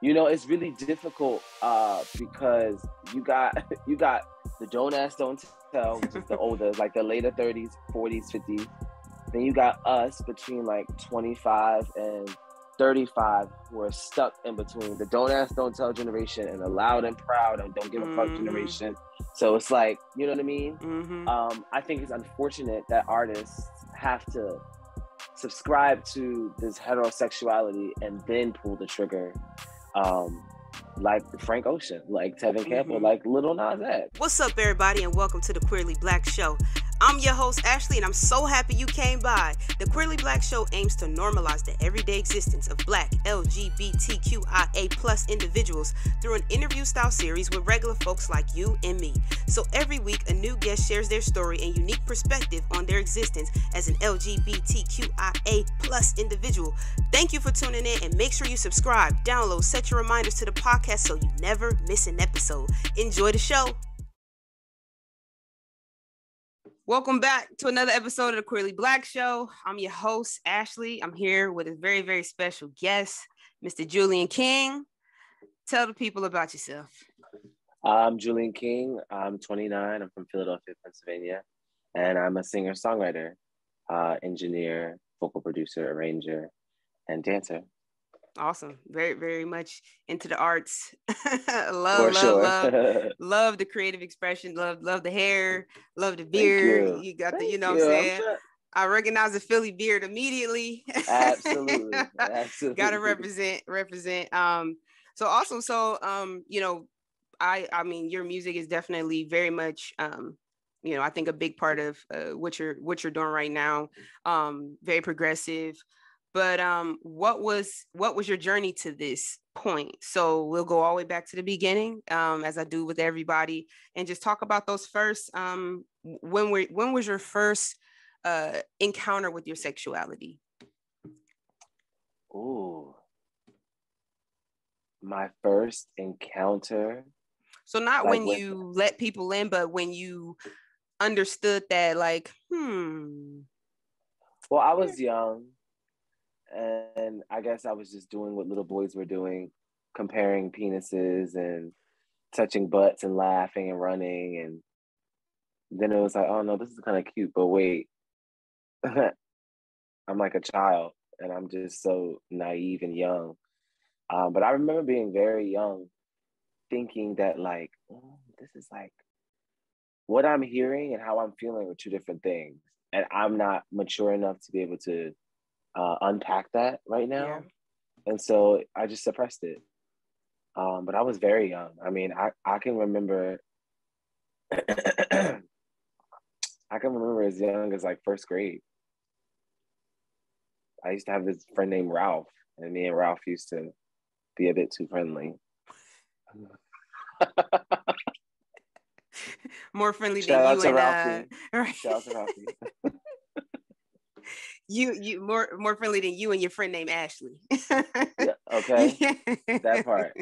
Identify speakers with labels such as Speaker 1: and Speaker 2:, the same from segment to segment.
Speaker 1: it's really difficult because you got the Don't Ask, Don't Tell, which is the older, like the later 30s, 40s, 50s. Then you got us between like 25 and 35 who are stuck in between the Don't Ask, Don't Tell generation and the loud and proud and don't give a fuck generation. So it's like, you know what I mean? I think it's unfortunate that artists have to subscribe to this heterosexuality and then pull the trigger. Like Frank Ocean, like Tevin Campbell, like Lil Nas X.
Speaker 2: What's up, everybody, and welcome to the Queerly Blax Show. I'm your host, Ashley, and I'm so happy you came by. The Queerly Blax Show aims to normalize the everyday existence of Black LGBTQIA+ individuals through an interview-style series with regular folks like you and me. So every week, a new guest shares their story and unique perspective on their existence as an LGBTQIA+ individual. Thank you for tuning in, and make sure you subscribe, download, set your reminders to the podcast so you never miss an episode. Enjoy the show. Welcome back to another episode of the Queerly Blax Show. I'm your host, Ashley. I'm here with a very, very special guest, Mr. Julian King. Tell the people about yourself.
Speaker 1: I'm Julian King. I'm 29. I'm from Philadelphia, Pennsylvania. And I'm a singer-songwriter, engineer, vocal producer, arranger, and dancer.
Speaker 2: Awesome. Very, very much into the arts.
Speaker 1: love
Speaker 2: the creative expression. Love the hair. Love the beard. You got the, what I'm saying? I recognize the Philly beard immediately.
Speaker 1: Absolutely.
Speaker 2: Gotta represent. So awesome. So, I mean, your music is definitely very much, I think a big part of what you're doing right now. Very progressive. But what was your journey to this point? So we'll go all the way back to the beginning, as I do with everybody, and just talk about those first. When was your first encounter with your sexuality?
Speaker 1: Ooh, my first encounter.
Speaker 2: So not when you let people in, but when you understood that, like, Well,
Speaker 1: I was young. And I guess I was just doing what little boys were doing, comparing penises and touching butts and laughing and running. And then it was like, oh no, this is kind of cute, but wait, I'm like a child and I'm just so naive and young. But I remember being very young, thinking that like, this is like, what I'm hearing and how I'm feeling are two different things. And I'm not mature enough to be able to unpack that right now. Yeah. And so I just suppressed it. But I was very young. I mean, I can remember I can remember as young as like first grade. I used to have this friend named Ralph, and me and Ralph used to be a bit too friendly.
Speaker 2: More friendly than you and
Speaker 1: right. Shout out to Ralphie.
Speaker 2: You more friendly than you and your friend named Ashley.
Speaker 1: Yeah, okay. That part.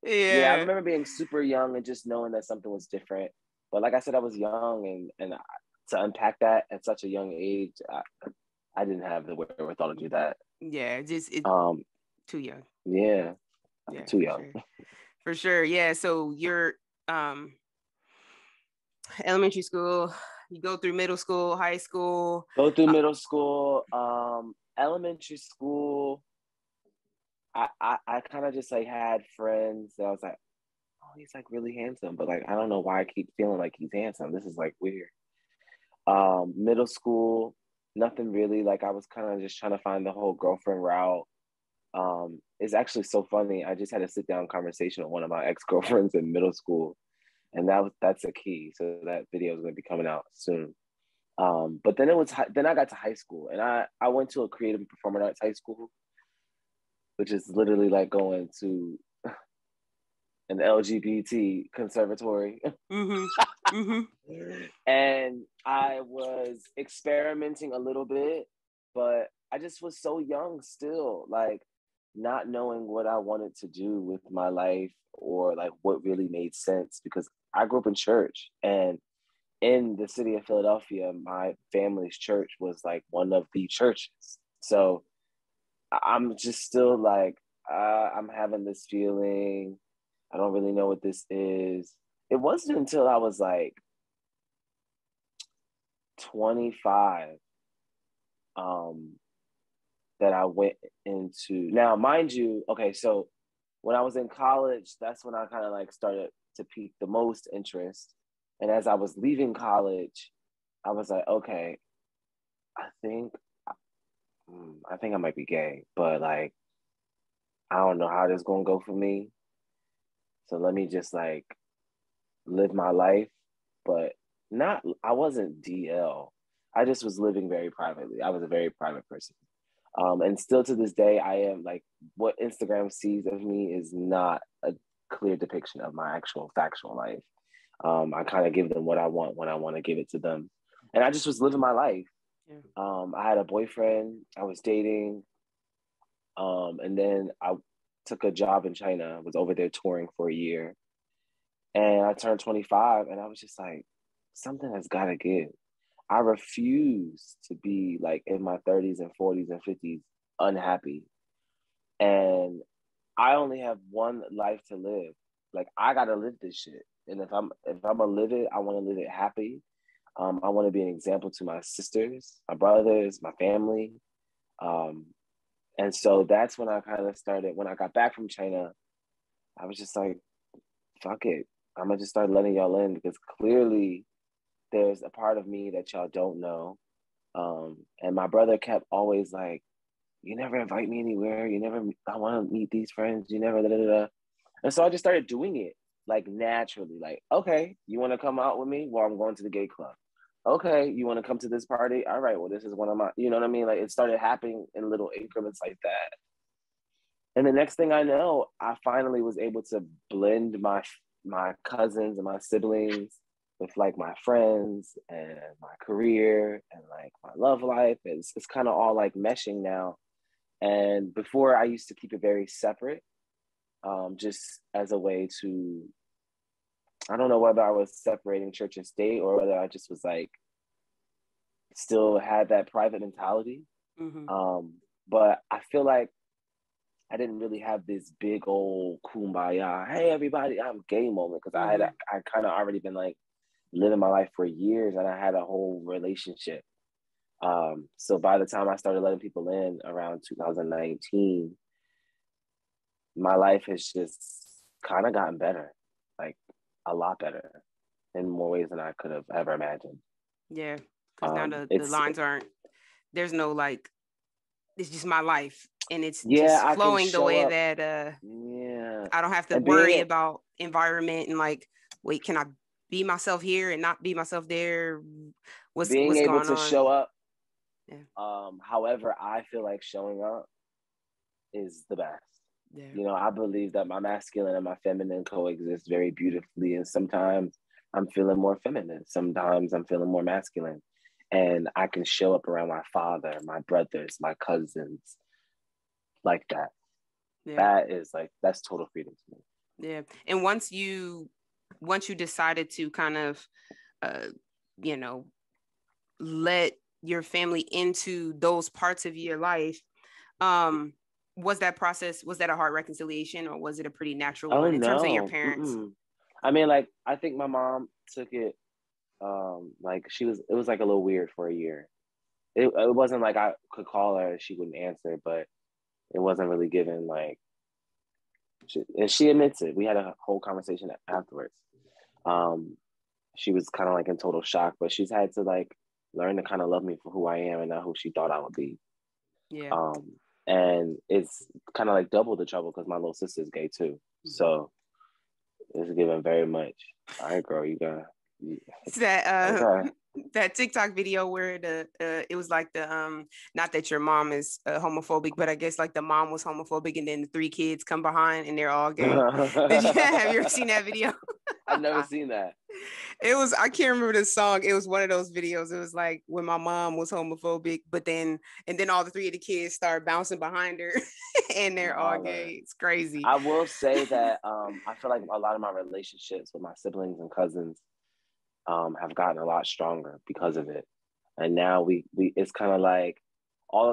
Speaker 1: Yeah, I remember being super young and just knowing that something was different. But like I said, I was young, and to unpack that at such a young age, I didn't have the wherewithal to do that.
Speaker 2: Yeah, just too young.
Speaker 1: Yeah, too young.
Speaker 2: For sure. Yeah. So you're elementary school. You go through middle school, high school.
Speaker 1: Middle school, elementary school. I kind of just like had friends that I was like, oh, he's like really handsome, but like I don't know why I keep feeling like he's handsome. This is like weird. Middle school, nothing really. Like I was kind of just trying to find the whole girlfriend route. It's actually so funny. I just had a sit down conversation with one of my ex-girlfriends in middle school. And that's a key. So that video is going to be coming out soon. But then I got to high school, and I went to a creative and performing arts high school, which is literally like going to an LGBT conservatory. And I was experimenting a little bit, but I just was so young still, like not knowing what I wanted to do with my life or like what really made sense, because I grew up in church, and in the city of Philadelphia, my family's church was like one of the churches. So I'm just still like, I'm having this feeling. I don't really know what this is. It wasn't until I was like 25 that I went into, now mind you, okay, so when I was in college, that's when I kind of like started to pique the most interest. And as I was leaving college, I was like, okay, I think I might be gay, but like I don't know how this is gonna go for me. So let me just like live my life, but not, I wasn't DL. I just was living very privately. I was a very private person. And still to this day, I am like, what Instagram sees of me is not a clear depiction of my actual factual life. I kind of give them what I want when I want to give it to them. And I just was living my life.
Speaker 2: Yeah.
Speaker 1: I had a boyfriend, I was dating. And then I took a job in China, was over there touring for a year. And I turned 25 and I was just like, something has got to give. I refuse to be like in my 30s and 40s and 50s unhappy. And I only have one life to live. Like I gotta live this shit. And if I'm gonna live it, I want to live it happy. I want to be an example to my sisters, my brothers, my family. And so that's when I kind of started. When I got back from China, I was just like, fuck it. I'm gonna just start letting y'all in because clearly there's a part of me that y'all don't know. And my brother kept always like, you never invite me anywhere. You never, I want to meet these friends. You never, da, da, da. And so I just started doing it like naturally. Like, okay, you want to come out with me? Well, I'm going to the gay club. Okay, you want to come to this party? All right, well, this is one of my, you know what I mean? Like it started happening in little increments like that. And the next thing I know, I finally was able to blend my cousins and my siblings with like my friends and my career and like my love life. It's kind of all like meshing now. And before I used to keep it very separate, just as a way to, I don't know whether I was separating church and state or whether I just was like, still had that private mentality. Mm-hmm. But I feel like I didn't really have this big old kumbaya, hey everybody, I'm gay moment, because mm-hmm. I kind of already been like living my life for years and I had a whole relationship. So by the time I started letting people in around 2019, my life has just kind of gotten better, like a lot better in more ways than I could have ever imagined.
Speaker 2: Yeah, because now the lines aren't, there's no like, it's just my life. And it's just flowing the way that I don't have to worry about environment and like, wait, can I be myself here and not be myself there? What's
Speaker 1: able
Speaker 2: going
Speaker 1: to
Speaker 2: on?
Speaker 1: Show up.
Speaker 2: Yeah.
Speaker 1: However I feel like showing up is the best. Yeah. You know, I believe that my masculine and my feminine coexist very beautifully. And sometimes I'm feeling more feminine. Sometimes I'm feeling more masculine. And I can show up around my father, my brothers, my cousins, like that. Yeah. That is like, that's total freedom to me.
Speaker 2: Yeah. And once you decided to kind of let your family into those parts of your life, was that a hard reconciliation, or was it a pretty natural one in terms of your parents?
Speaker 1: Mm-mm. I mean, like, I think my mom took it like it was like a little weird for a year. It wasn't like I could call her and she wouldn't answer, but it wasn't really given like, and she admits it. We had a whole conversation afterwards. She was kind of like in total shock, but she's had to like learn to kind of love me for who I am and not who she thought I would be.
Speaker 2: Yeah.
Speaker 1: And it's kind of like double the trouble because my little sister's gay too. Mm-hmm. So it's given very much. All right, girl, you got
Speaker 2: that TikTok video where it was like the not that your mom is homophobic, but I guess like the mom was homophobic and then the 3 kids come behind and they're all gay. Have you ever seen that video?
Speaker 1: I've never seen that.
Speaker 2: It was, I can't remember the song. It was one of those videos. It was like when my mom was homophobic, but then all the 3 of the kids start bouncing behind her and they're all gay. It's crazy.
Speaker 1: I will say that I feel like a lot of my relationships with my siblings and cousins have gotten a lot stronger because of it. And now we it's kind of like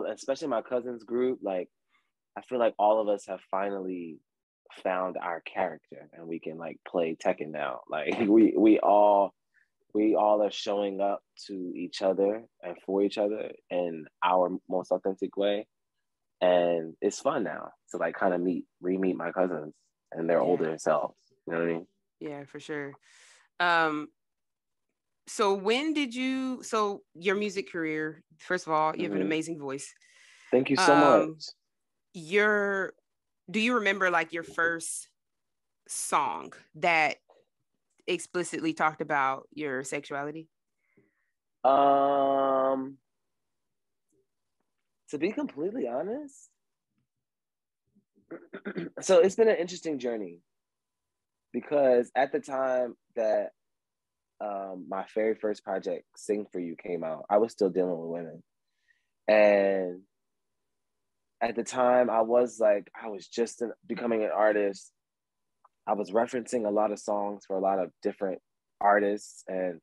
Speaker 1: especially my cousins group, like I feel like all of us have finally found our character, and we can like play Tekken now. Like we all are showing up to each other and for each other in our most authentic way. And it's fun now to like kind of re-meet my cousins and their older selves. You know what I mean?
Speaker 2: Yeah, for sure. So so your music career, first of all, you have an amazing voice.
Speaker 1: Thank you so much.
Speaker 2: Do you remember like your first song that explicitly talked about your sexuality?
Speaker 1: To be completely honest, so it's been an interesting journey because at the time that my very first project, Sing For You, came out, I was still dealing with women. And at the time, I was just becoming an artist. I was referencing a lot of songs for a lot of different artists. And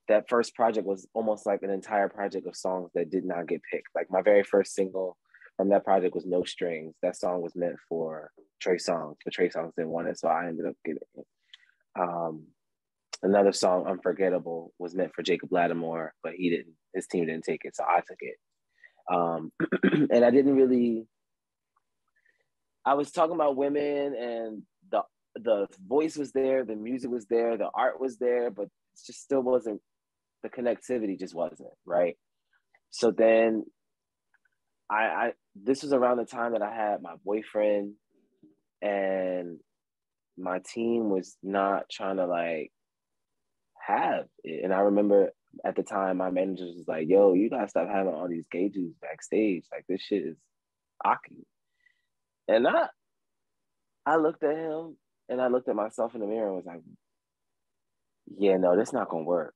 Speaker 1: that first project was almost like an entire project of songs that did not get picked. Like my very first single from that project was No Strings. That song was meant for Trey Songz, but Trey Songz didn't want it, so I ended up getting it. Another song, Unforgettable, was meant for Jacob Lattimore, but his team didn't take it, so I took it. And I was talking about women, and the voice was there, the music was there, the art was there, but it just still wasn't, the connectivity just wasn't, right? So then this was around the time that I had my boyfriend, and my team was not trying to like have it. And I remember at the time my manager was like, yo, you gotta stop having all these gay dudes backstage. Like this shit is aki. And I looked at him and I looked at myself in the mirror and was like, yeah, no, this not gonna work.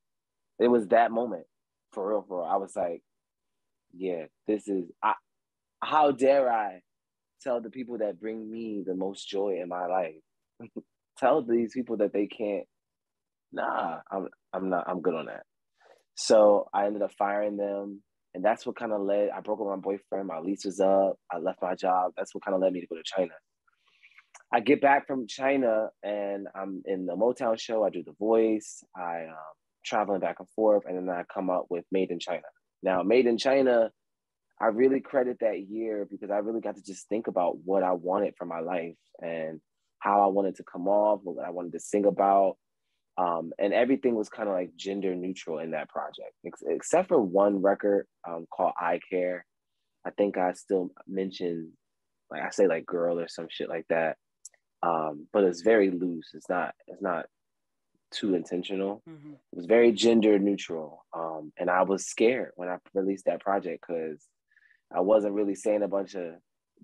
Speaker 1: It was that moment, for real, for real. I was like, yeah, how dare I tell the people that bring me the most joy in my life, tell these people that they can't, nah, I'm good on that. So I ended up firing them. And that's what kind of I broke up with my boyfriend, my lease was up, I left my job. That's what kind of led me to go to China. I get back from China and I'm in the Motown show. I do The Voice. I traveling back and forth, and then I come up with Made in China. Now, Made in China, I really credit that year because I really got to just think about what I wanted for my life and how I wanted to come off, what I wanted to sing about. And everything was kind of like gender neutral in that project, except for one record called I Care. I think I still mention, like I say like girl or some shit like that. But it's very loose. It's not too intentional. Mm-hmm. It was very gender neutral. And I was scared when I released that project because I wasn't really saying a bunch of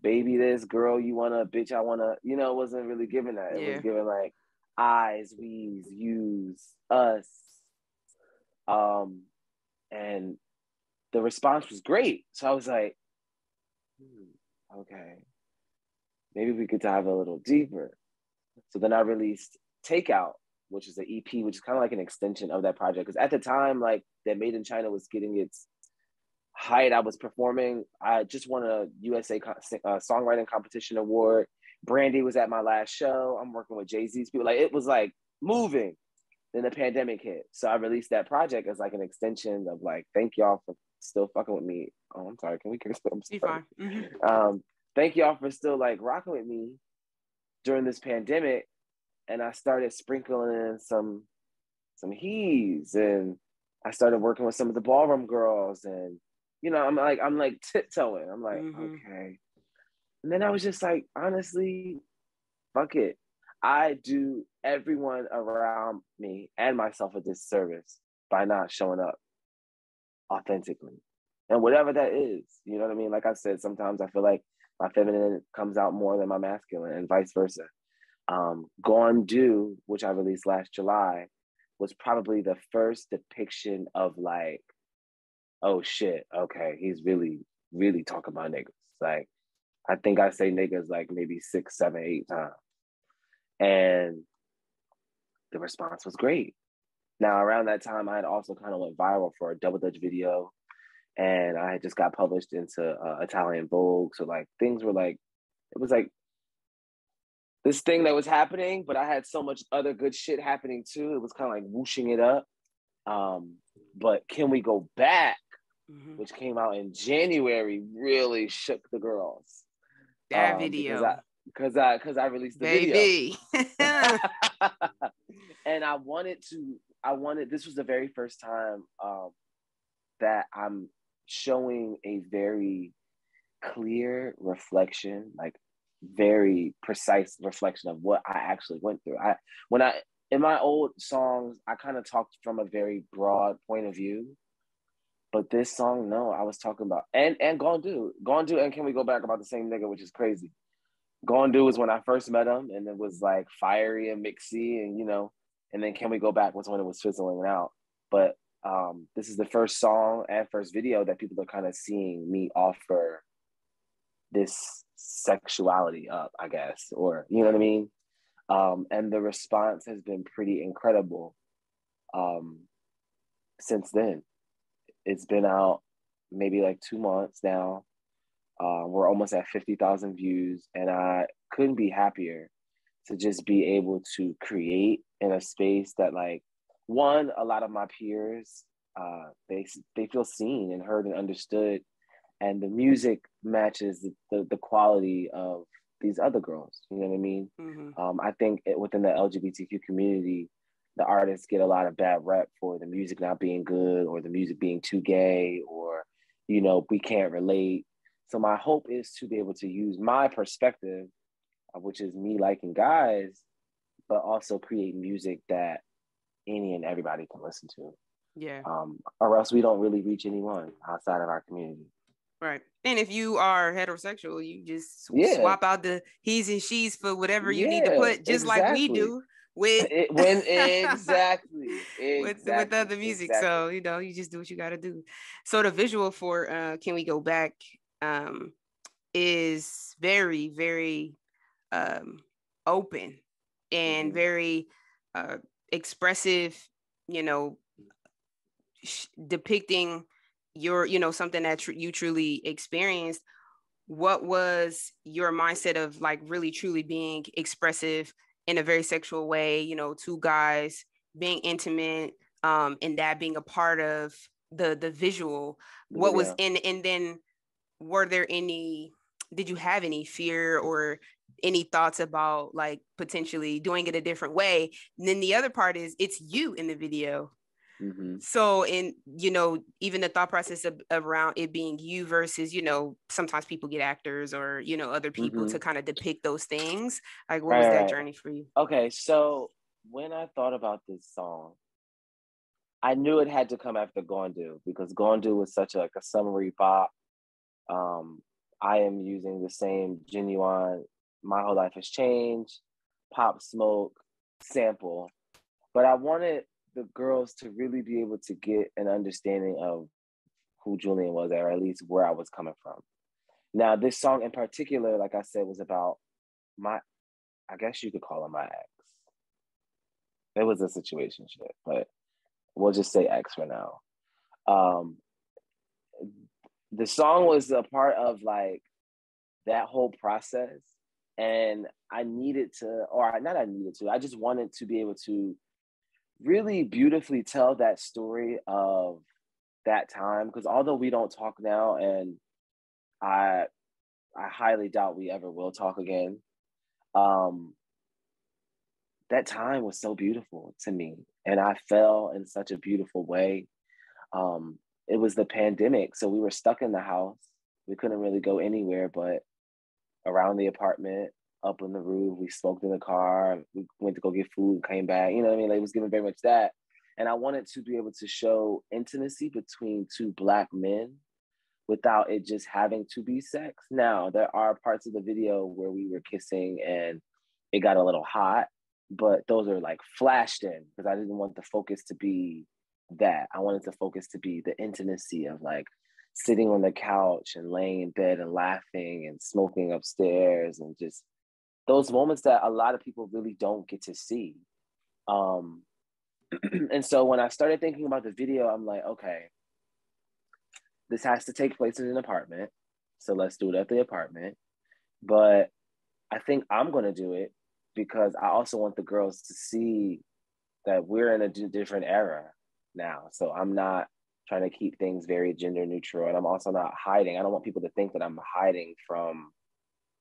Speaker 1: baby this, girl you wanna, bitch I wanna, it wasn't really giving that. It was giving like I's, we's, you's, us. And the response was great. So I was like, okay, maybe we could dive a little deeper. So then I released Takeout, which is an EP, which is kind of like an extension of that project. Because at the time, like that Made in China was getting its height. I was performing. I just won a USA Songwriting Competition award. Brandy was at my last show. I'm working with Jay-Z's people. Like it was like moving. Then the pandemic hit. So I released that project as like an extension of like, thank y'all for still fucking with me. Oh, I'm sorry. Can we curse? I'm sorry. Mm-hmm. Thank y'all for still like rocking with me during this pandemic. And I started sprinkling in some he's, and I started working with some of the ballroom girls, and I'm like tiptoeing. I'm like, okay. And then I was just like, honestly, fuck it. I do everyone around me and myself a disservice by not showing up authentically. And whatever that is, you know what I mean? Like I said, sometimes I feel like my feminine comes out more than my masculine and vice versa. Gone Do, which I released last July, was probably the first depiction of like, oh shit, okay, he's really, really talking about niggas. Like, I think I say niggas like maybe 6, 7, 8 times. And the response was great. Now, around that time, I had also kind of went viral for a Double Dutch video, and I had just got published into Italian Vogue. So like things were like it was like this thing that was happening, but I had so much other good shit happening too. It was kind of like whooshing it up. But Can We Go Back, which came out in January, really shook the girls.
Speaker 2: That video.
Speaker 1: Because I released the
Speaker 2: Baby.
Speaker 1: video. And this was the very first time that I'm showing a very clear reflection, like very precise reflection of what I actually went through. In my old songs, I kind of talked from a very broad point of view. But this song, no, I was talking about, and Gon Do, and Can We Go Back about the same nigga, which is crazy. Gon Do was when I first met him, and it was like fiery and mixy, and and then Can We Go Back was when it was fizzling out. But this is the first song and first video that people are kind of seeing me offer this sexuality up, I guess, or you know what I mean? And the response has been pretty incredible since then. It's been out maybe like 2 months now. We're almost at 50,000 views, and I couldn't be happier to just be able to create in a space that, like, one, a lot of my peers, they feel seen and heard and understood, and the music matches the quality of these other girls. You know what I mean? I think within the LGBTQ community, the artists get a lot of bad rep for the music not being good, or the music being too gay, or, we can't relate. So my hope is to be able to use my perspective, which is me liking guys, but also create music that any and everybody can listen to.
Speaker 2: Yeah.
Speaker 1: Or else we don't really reach anyone outside of our community.
Speaker 2: Right. And if you are heterosexual, you just swap out the he's and she's for whatever you need to put, just like we do with
Speaker 1: exactly
Speaker 2: with other music. Exactly. So you just do what you got to do. So the visual for Can We Go Back is very, very open and very expressive, depicting your something that you truly experienced. What was your mindset of like really truly being expressive in a very sexual way, two guys being intimate, and that being a part of the visual? What was and then did you have any fear or any thoughts about like potentially doing it a different way? And then the other part is it's you in the video. So even the thought process around it being you versus, sometimes people get actors or, other people to kind of depict those things. Like, what was that journey for you?
Speaker 1: Okay, so when I thought about this song, I knew it had to come after Gon Do, because Gon Do was such a summery pop. I am using the same genuine My Whole Life Has Changed, Pop Smoke sample, but I wanted the girls to really be able to get an understanding of who Julian was, or at least where I was coming from. Now, this song in particular, like I said, was about I guess you could call him my ex. It was a situationship, but we'll just say ex for now. The song was a part of like that whole process, and I just wanted to be able to really beautifully tell that story of that time, because although we don't talk now, and I highly doubt we ever will talk again, that time was so beautiful to me, and I fell in such a beautiful way. It was the pandemic, so we were stuck in the house. We couldn't really go anywhere but around the apartment, up on the roof. We smoked in the car. We went to go get food, came back. You know what I mean? Like, it was giving very much that. And I wanted to be able to show intimacy between two Black men without it just having to be sex. Now, there are parts of the video where we were kissing and it got a little hot, but those are like flashed in, because I didn't want the focus to be that. I wanted the focus to be the intimacy of like sitting on the couch and laying in bed and laughing and smoking upstairs, and just those moments that a lot of people really don't get to see. And so when I started thinking about the video, I'm like, okay, this has to take place in an apartment. So let's do it at the apartment. But I think I'm going to do it because I also want the girls to see that we're in a different era now. So I'm not trying to keep things very gender neutral. And I'm also not hiding. I don't want people to think that I'm hiding from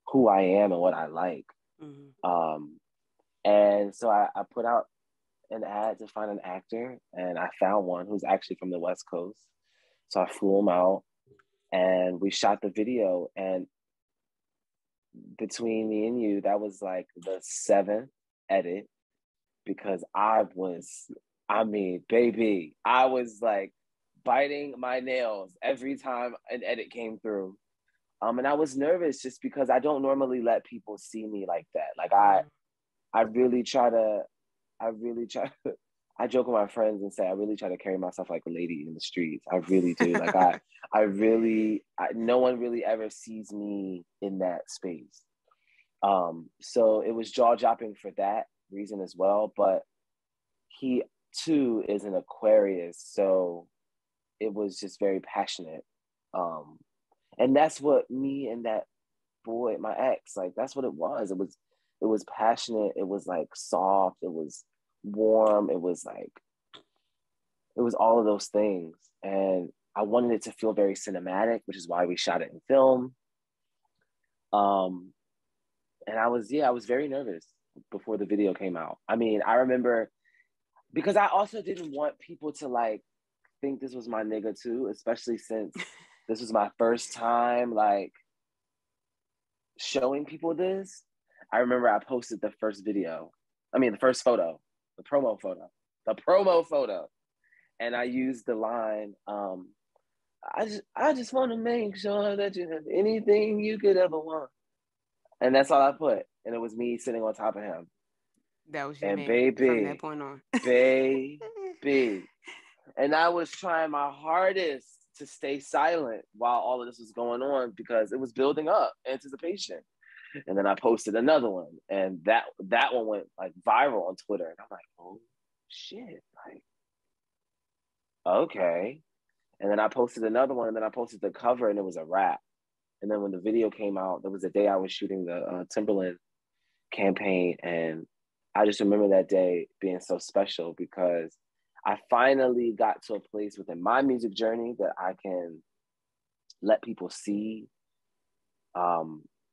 Speaker 1: who I am and what I like. Mm-hmm. And so I put out an ad to find an actor, and I found one who's actually from the West Coast. So I flew him out and we shot the video. And between me and you, that was like the 7th edit, because I was like biting my nails every time an edit came through. And I was nervous just because I don't normally let people see me like that. Like I really try to, I joke with my friends and say, I really try to carry myself like a lady in the streets. I really do. Like no one really ever sees me in that space. So it was jaw-dropping for that reason as well. But he too is an Aquarius, so it was just very passionate. And that's what me and that boy, my ex, like that's what it was. It was passionate. It was like soft. It was warm. It was all of those things. And I wanted it to feel very cinematic, which is why we shot it in film. And I was very nervous before the video came out. I mean, I remember, because I also didn't want people to like think this was my nigga too, especially since this was my first time like showing people this. I remember I posted the first photo, the promo photo. And I used the line, I just want to make sure that you have anything you could ever want. And that's all I put. And it was me sitting on top of him.
Speaker 2: That was your
Speaker 1: and
Speaker 2: man
Speaker 1: baby,
Speaker 2: from that point on.
Speaker 1: baby. And I was trying my hardest to stay silent while all of this was going on, because it was building up anticipation. And then I posted another one, and that one went like viral on Twitter. And I'm like, oh shit, like, okay. And then I posted another one, and then I posted the cover, and it was a wrap. And then when the video came out, there was a day I was shooting the Timberland campaign, and I just remember that day being so special because I finally got to a place within my music journey that I can let people see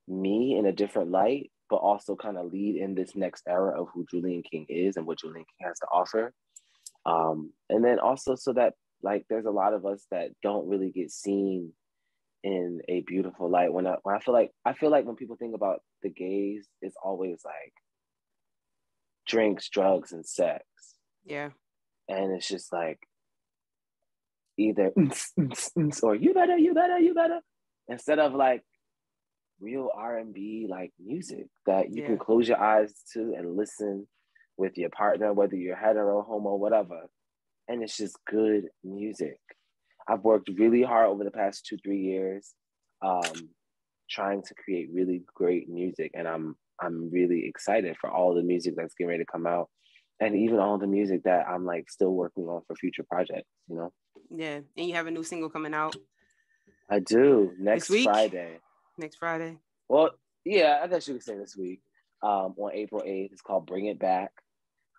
Speaker 1: me in a different light, but also kind of lead in this next era of who Julian King is and what Julian King has to offer. And then also so that like there's a lot of us that don't really get seen in a beautiful light. When I feel like when people think about the gays, it's always like drinks, drugs, and sex.
Speaker 2: Yeah.
Speaker 1: And it's just like either or you better, instead of like real R&B like music that you can close your eyes to and listen with your partner, whether you're hetero, homo, whatever. And it's just good music. I've worked really hard over the past 2-3 years trying to create really great music, and I'm really excited for all the music that's getting ready to come out, and even all the music that I'm like still working on for future projects, you know?
Speaker 2: Yeah. And you have a new single coming out?
Speaker 1: I do. Next Friday. Well, yeah, I guess you could say this week. On April 8th. It's called Bring It Back.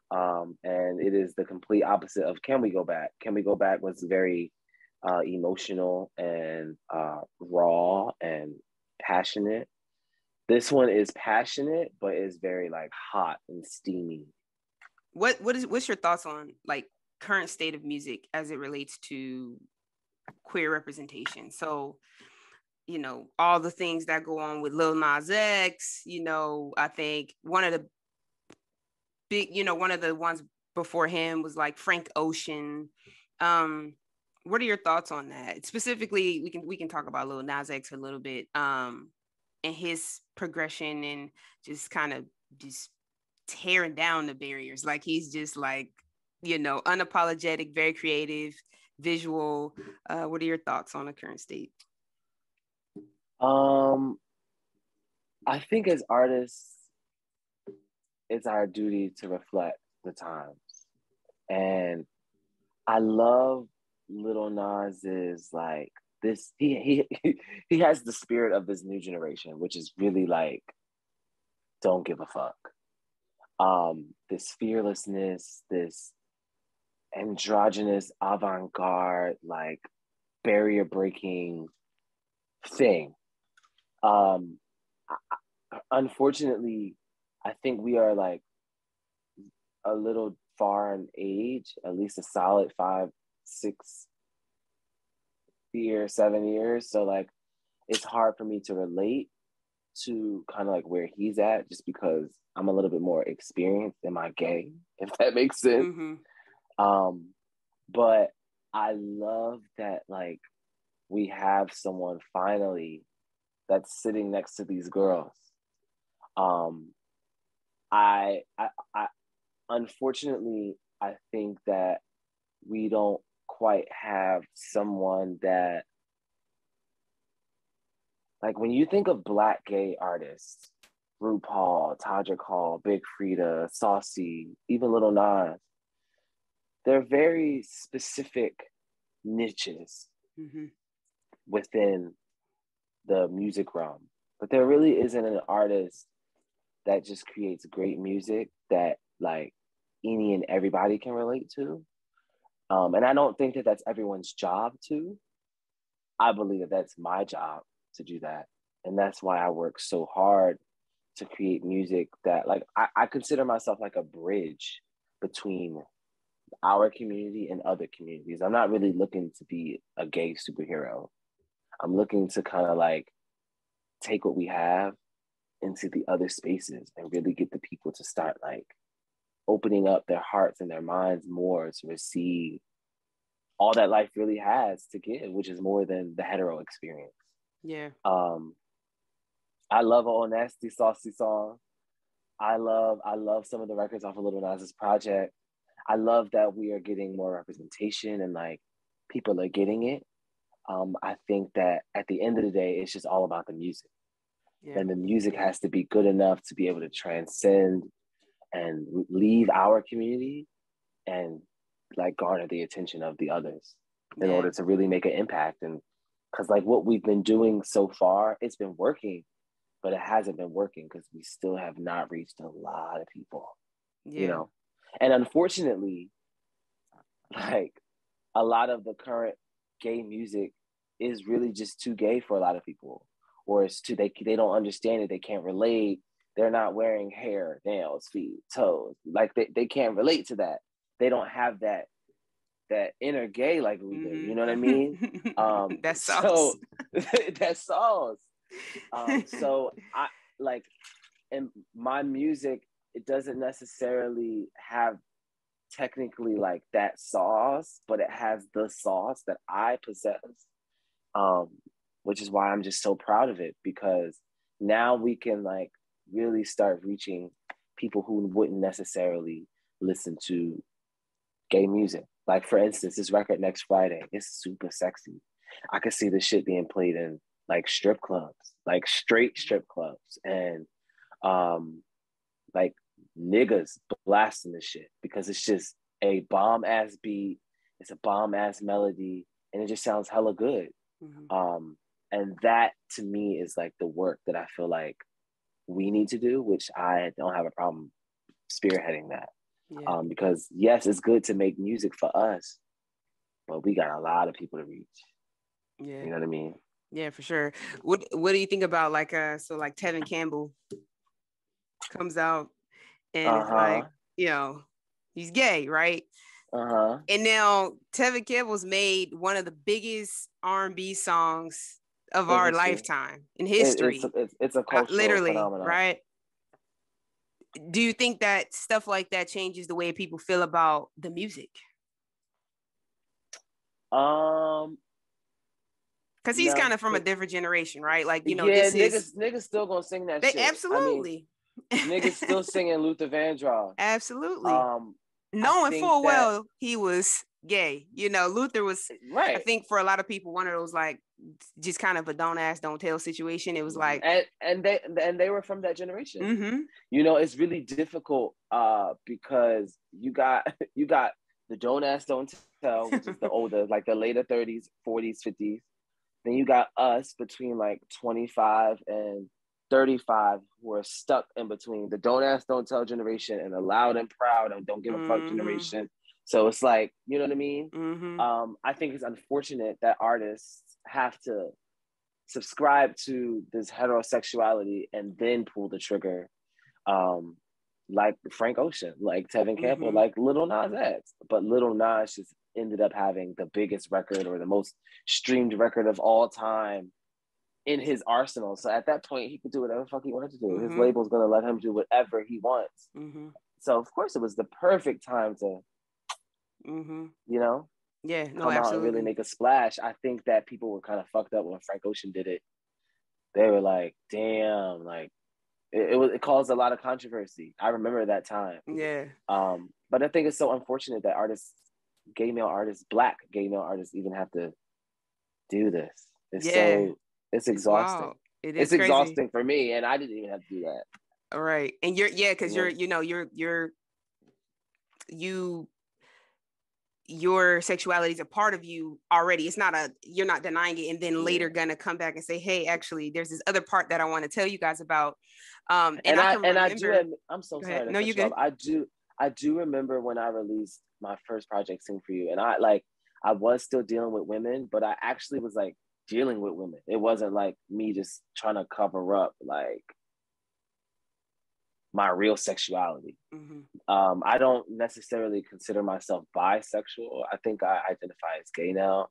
Speaker 1: And it is the complete opposite of Can We Go Back? Can We Go Back was very emotional and raw and passionate. This one is passionate, but is very like hot and steamy.
Speaker 2: What's your thoughts on like current state of music as it relates to queer representation? So, you know, all the things that go on with Lil Nas X, you know, I think one of the ones before him was like Frank Ocean. What are your thoughts on that? Specifically, we can talk about Lil Nas X a little bit, and his progression and just kind of just tearing down the barriers. Like he's just like, you know, unapologetic, very creative, visual. What are your thoughts on the current state?
Speaker 1: I think as artists, it's our duty to reflect the times. And I love Lil Nas's like this, he has the spirit of this new generation, which is really like don't give a fuck. This fearlessness, this androgynous avant-garde, like barrier breaking thing. Unfortunately, I think we are like a little far in age, at least a solid 5, 6 years, 7 years. So like, it's hard for me to relate to kind of like where he's at, just because I'm a little bit more experienced in my game, if that makes sense. But I love that like we have someone finally that's sitting next to these girls. I unfortunately, I think that we don't quite have someone that, like, when you think of Black gay artists, RuPaul, Todrick Hall, Big Frida, Saucy, even Lil Nas, they're very specific niches within the music realm. But there really isn't an artist that just creates great music that like any and everybody can relate to. And I don't think that that's everyone's job to. I believe that that's my job to do that. And that's why I work so hard to create music that like, I consider myself like a bridge between our community and other communities. I'm not really looking to be a gay superhero. I'm looking to kind of like take what we have into the other spaces and really get the people to start like opening up their hearts and their minds more to receive all that life really has to give, which is more than the hetero experience.
Speaker 2: Yeah.
Speaker 1: I love an Old Nasty Saucy song. I love some of the records off of Lil Nas's project. I love that we are getting more representation and like people are getting it. I think that at the end of the day, it's just all about the music. Yeah. And the music has to be good enough to be able to transcend and leave our community and like garner the attention of the others in order to really make an impact. And because like what we've been doing so far, it's been working, but it hasn't been working because we still have not reached a lot of people, you know? And unfortunately, like a lot of the current gay music is really just too gay for a lot of people, or it's too, they don't understand it, they can't relate, they're not wearing hair, nails, feet, toes, like they can't relate to that. They don't have that inner gay like we do, you know what I mean?
Speaker 2: That's sauce.
Speaker 1: So that's sauce. So I like, in my music, it doesn't necessarily have technically like that sauce, but it has the sauce that I possess, which is why I'm just so proud of it, because now we can like really start reaching people who wouldn't necessarily listen to gay music. Like for instance, this record Next Friday is super sexy. I could see this shit being played in like strip clubs, like straight strip clubs, and like niggas blasting this shit because it's just a bomb ass beat, it's a bomb ass melody, and it just sounds hella good. And that to me is like the work that I feel like we need to do, which I don't have a problem spearheading that. Because yes, it's good to make music for us, but we got a lot of people to reach. You know what I mean?
Speaker 2: Yeah, for sure. What do you think about like so like Tevin Campbell comes out and it's like, you know, he's gay, right? And now Tevin Campbell's made one of the biggest R&B songs of our lifetime in history.
Speaker 1: It's a cultural
Speaker 2: literally
Speaker 1: phenomenon,
Speaker 2: right? Do you think that stuff like that changes the way people feel about the music?
Speaker 1: Because
Speaker 2: he's kind of from a different generation, right? Like, you know, this
Speaker 1: niggas still gonna sing that shit.
Speaker 2: Absolutely.
Speaker 1: I mean, niggas still singing Luther Vandross.
Speaker 2: Absolutely. Knowing full well he was gay. You know, Luther was, right. I think for a lot of people, one of those like just kind of a don't ask, don't tell situation. It was like,
Speaker 1: and they were from that generation. You know, it's really difficult because you got the don't ask, don't tell, which is the older, like the later 30s, 40s, 50s. Then you got us between like 25 and 35 who are stuck in between the don't ask, don't tell generation and the loud and proud and don't give a fuck generation. So it's like, you know what I mean? I think it's unfortunate that artists have to subscribe to this heterosexuality and then pull the trigger, like Frank Ocean, like Tevin Campbell, like Lil Nas X. But Lil Nas just ended up having the biggest record or the most streamed record of all time in his arsenal. So at that point, he could do whatever the fuck he wanted to do. His label's gonna let him do whatever he wants. So of course, it was the perfect time to, you know,
Speaker 2: come
Speaker 1: out and really make a splash. I think that people were kind of fucked up when Frank Ocean did it. They were like, damn, like it caused a lot of controversy. I remember that time.
Speaker 2: Yeah.
Speaker 1: But I think it's so unfortunate that artists, gay male artists, Black gay male artists, even have to do this. It's exhausting.
Speaker 2: Wow. It's
Speaker 1: crazy. Exhausting for me, and I didn't even have to do that.
Speaker 2: All right, and because your sexuality is a part of you already. It's not you're not denying it, and then later gonna come back and say, hey, actually, there's this other part that I want to tell you guys about. I'm so sorry.
Speaker 1: No, you good. I do remember when I released my first project, Sing For You, and I was still dealing with women, but I actually was like dealing with women. It wasn't like me just trying to cover up like my real sexuality. I don't necessarily consider myself bisexual. I think I identify as gay now.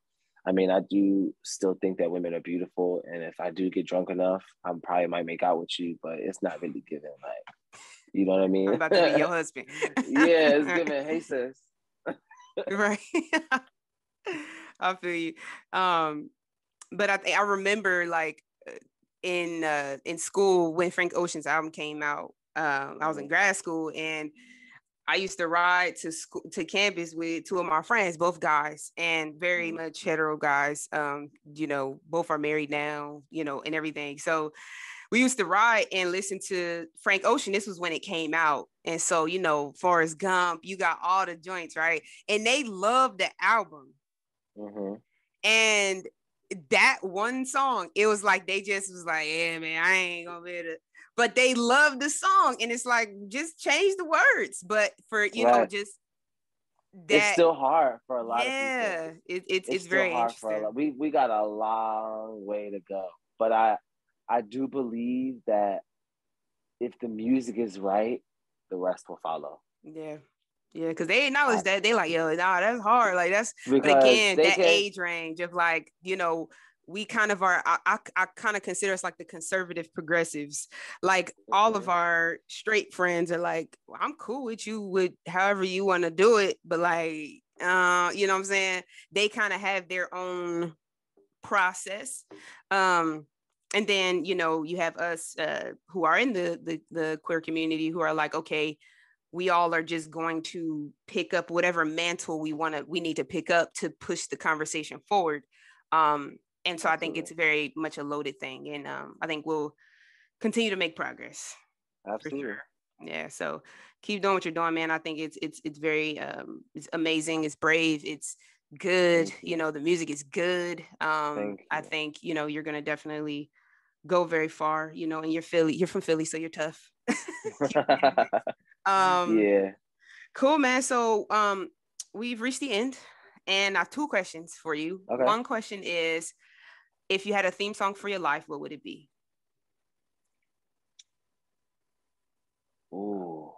Speaker 1: I mean, I do still think that women are beautiful, and if I do get drunk enough, I probably might make out with you, but it's not really given like, you know what I mean?
Speaker 2: I'm about to be your husband.
Speaker 1: Yeah, it's given, hey sis.
Speaker 2: Right. I feel you. But I remember like in school when Frank Ocean's album came out. I was in grad school, and I used to ride to campus with two of my friends, both guys, and very much hetero guys. You know, both are married now, you know, and everything. So we used to ride and listen to Frank Ocean. This was when it came out. And so, you know, Forrest Gump, you got all the joints, right? And they loved the album. And that one song, it was like, they just was like, yeah, man, I ain't gonna be able to. But they loved the song. And it's like, just change the words. But for, you know, just that.
Speaker 1: It's still hard for a lot of people.
Speaker 2: Yeah, it's very hard interesting.
Speaker 1: We got a long way to go. But I do believe that if the music is right, the rest will follow.
Speaker 2: Yeah, because they acknowledge that. They like, yo, nah, that's hard. Like that's, but again, that age range of like, you know, we kind of are, I kind of consider us like the conservative progressives. Like all of our straight friends are like, well, I'm cool with you with however you want to do it. But like, you know what I'm saying? They kind of have their own process. And then, you know, you have us who are in the queer community who are like, okay, we all are just going to pick up whatever mantle we need to pick up to push the conversation forward. And so I think it's very much a loaded thing. And I think we'll continue to make progress.
Speaker 1: Absolutely.
Speaker 2: For sure. Yeah. So keep doing what you're doing, man. I think it's very, it's amazing. It's brave. It's good. You know, the music is good. I think, you know, you're going to definitely go very far, you know, and you're from Philly, so you're tough.
Speaker 1: Yeah.
Speaker 2: Cool, man. So we've reached the end, and I have two questions for you. Okay. One question is, if you had a theme song for your life, what would it be?
Speaker 1: Ooh.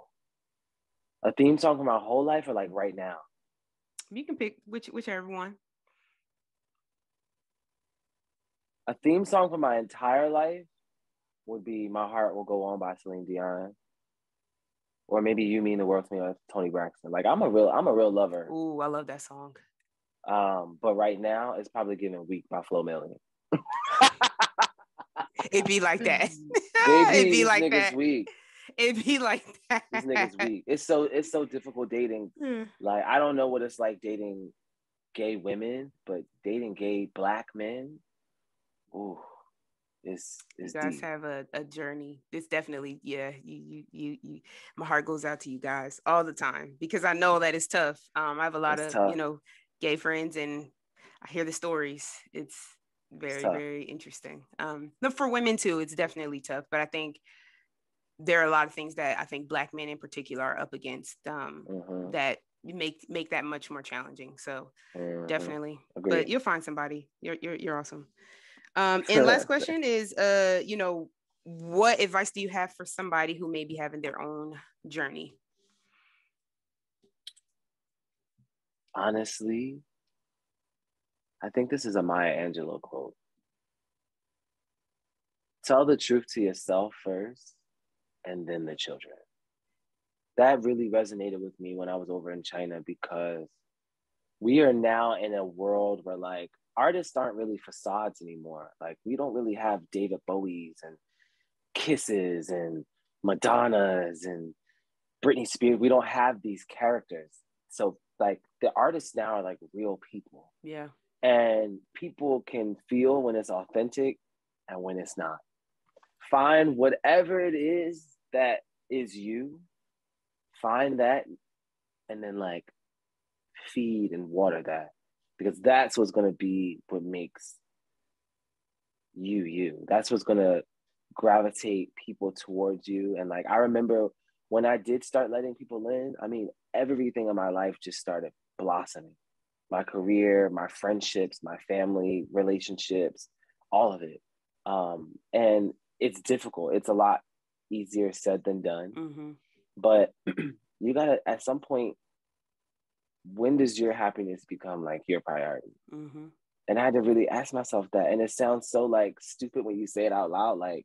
Speaker 1: A theme song for my whole life or like right now?
Speaker 2: You can pick whichever one.
Speaker 1: A theme song for my entire life would be "My Heart Will Go On" by Celine Dion, or maybe "You Mean the World to Me" by Toni Braxton. Like I'm a real lover.
Speaker 2: Ooh, I love that song.
Speaker 1: But right now it's probably "Given Weak" by Flo Milli.
Speaker 2: It'd be like that. It'd be like that.
Speaker 1: Weak.
Speaker 2: It'd be like that.
Speaker 1: These niggas weak. It's so difficult dating. Like I don't know what it's like dating gay women, but dating gay Black men. Ooh, it's
Speaker 2: you guys
Speaker 1: deep.
Speaker 2: Have a journey. It's definitely, yeah, you my heart goes out to you guys all the time because I know that it's tough. I have a lot of tough. You know, gay friends, and I hear the stories. It's Very, very interesting. But for women too, it's definitely tough. But I think there are a lot of things that I think Black men in particular are up against that make that much more challenging. So definitely.
Speaker 1: Agreed.
Speaker 2: But you'll find somebody. You're awesome. And last question is, you know, what advice do you have for somebody who may be having their own journey?
Speaker 1: Honestly, I think this is a Maya Angelou quote. Tell the truth to yourself first, and then the children. That really resonated with me when I was over in China, because we are now in a world where like artists aren't really facades anymore. Like we don't really have David Bowies and Kisses and Madonnas and Britney Spears. We don't have these characters. So like the artists now are like real people.
Speaker 2: Yeah.
Speaker 1: And people can feel when it's authentic and when it's not. Find whatever it is that is you. Find that and then like feed and water that, because that's what's going to be what makes you you. That's what's going to gravitate people towards you. And like I remember when I did start letting people in, I mean, everything in my life just started blossoming. My career, my friendships, my family relationships, all of it. And it's difficult. It's a lot easier said than done. But you gotta, at some point, when does your happiness become like your priority? And I had to really ask myself that. And it sounds so like stupid when you say it out loud. Like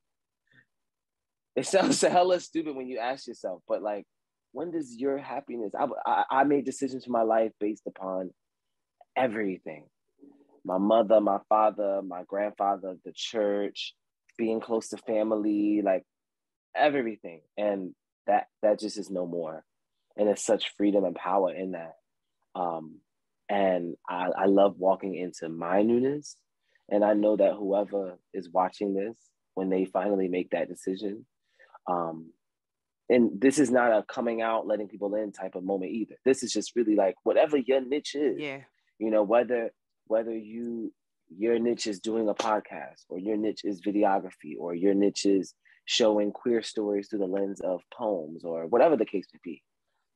Speaker 1: it sounds hella stupid when you ask yourself, but like, when does your happiness? I made decisions in my life based upon everything. My mother, my father, my grandfather, the church, being close to family, like everything. And that just is no more. And there's such freedom and power in that. And I love walking into my newness. And I know that whoever is watching this, when they finally make that decision, and this is not a coming out, letting people in type of moment either. This is just really like whatever your niche is.
Speaker 2: Yeah.
Speaker 1: You know, whether your niche is doing a podcast, or your niche is videography, or your niche is showing queer stories through the lens of poems, or whatever the case may be.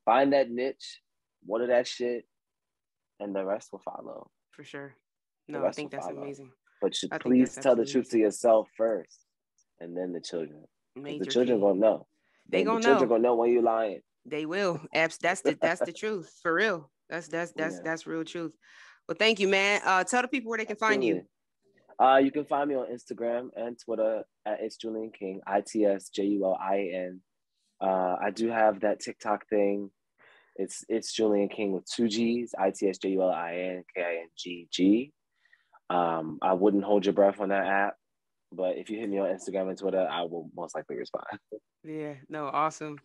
Speaker 1: Find that niche, water that shit, and the rest will follow.
Speaker 2: For sure. No, I think that's amazing.
Speaker 1: But please tell the truth to yourself first, and then the children. The children gonna know.
Speaker 2: They gonna know.
Speaker 1: The children gonna know when you're lying.
Speaker 2: They will. That's the truth, for real. That's real truth. Well, thank you, man. Tell the people where they can find you.
Speaker 1: You can find me on Instagram and Twitter at It's Julian King, ITSJULIAN. I do have that TikTok thing. It's Julian King with 2 G's, ITSJULIANKINGG. I wouldn't hold your breath on that app, but if you hit me on Instagram and Twitter, I will most likely respond.
Speaker 2: Yeah, no, awesome.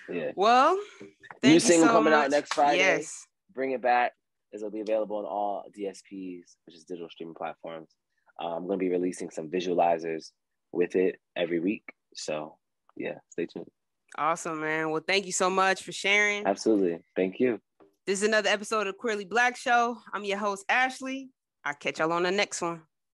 Speaker 1: Yeah.
Speaker 2: Well, thank you
Speaker 1: single
Speaker 2: so
Speaker 1: coming
Speaker 2: much.
Speaker 1: Out next Friday.
Speaker 2: Yes.
Speaker 1: Bring It Back. It'll be available on all DSPs, which is digital streaming platforms. I'm going to be releasing some visualizers with it every week. So yeah, stay tuned.
Speaker 2: Awesome, man. Well, thank you so much for sharing.
Speaker 1: Absolutely. Thank you.
Speaker 2: This is another episode of Queerly Blax Show. I'm your host, Ashley. I'll catch y'all on the next one.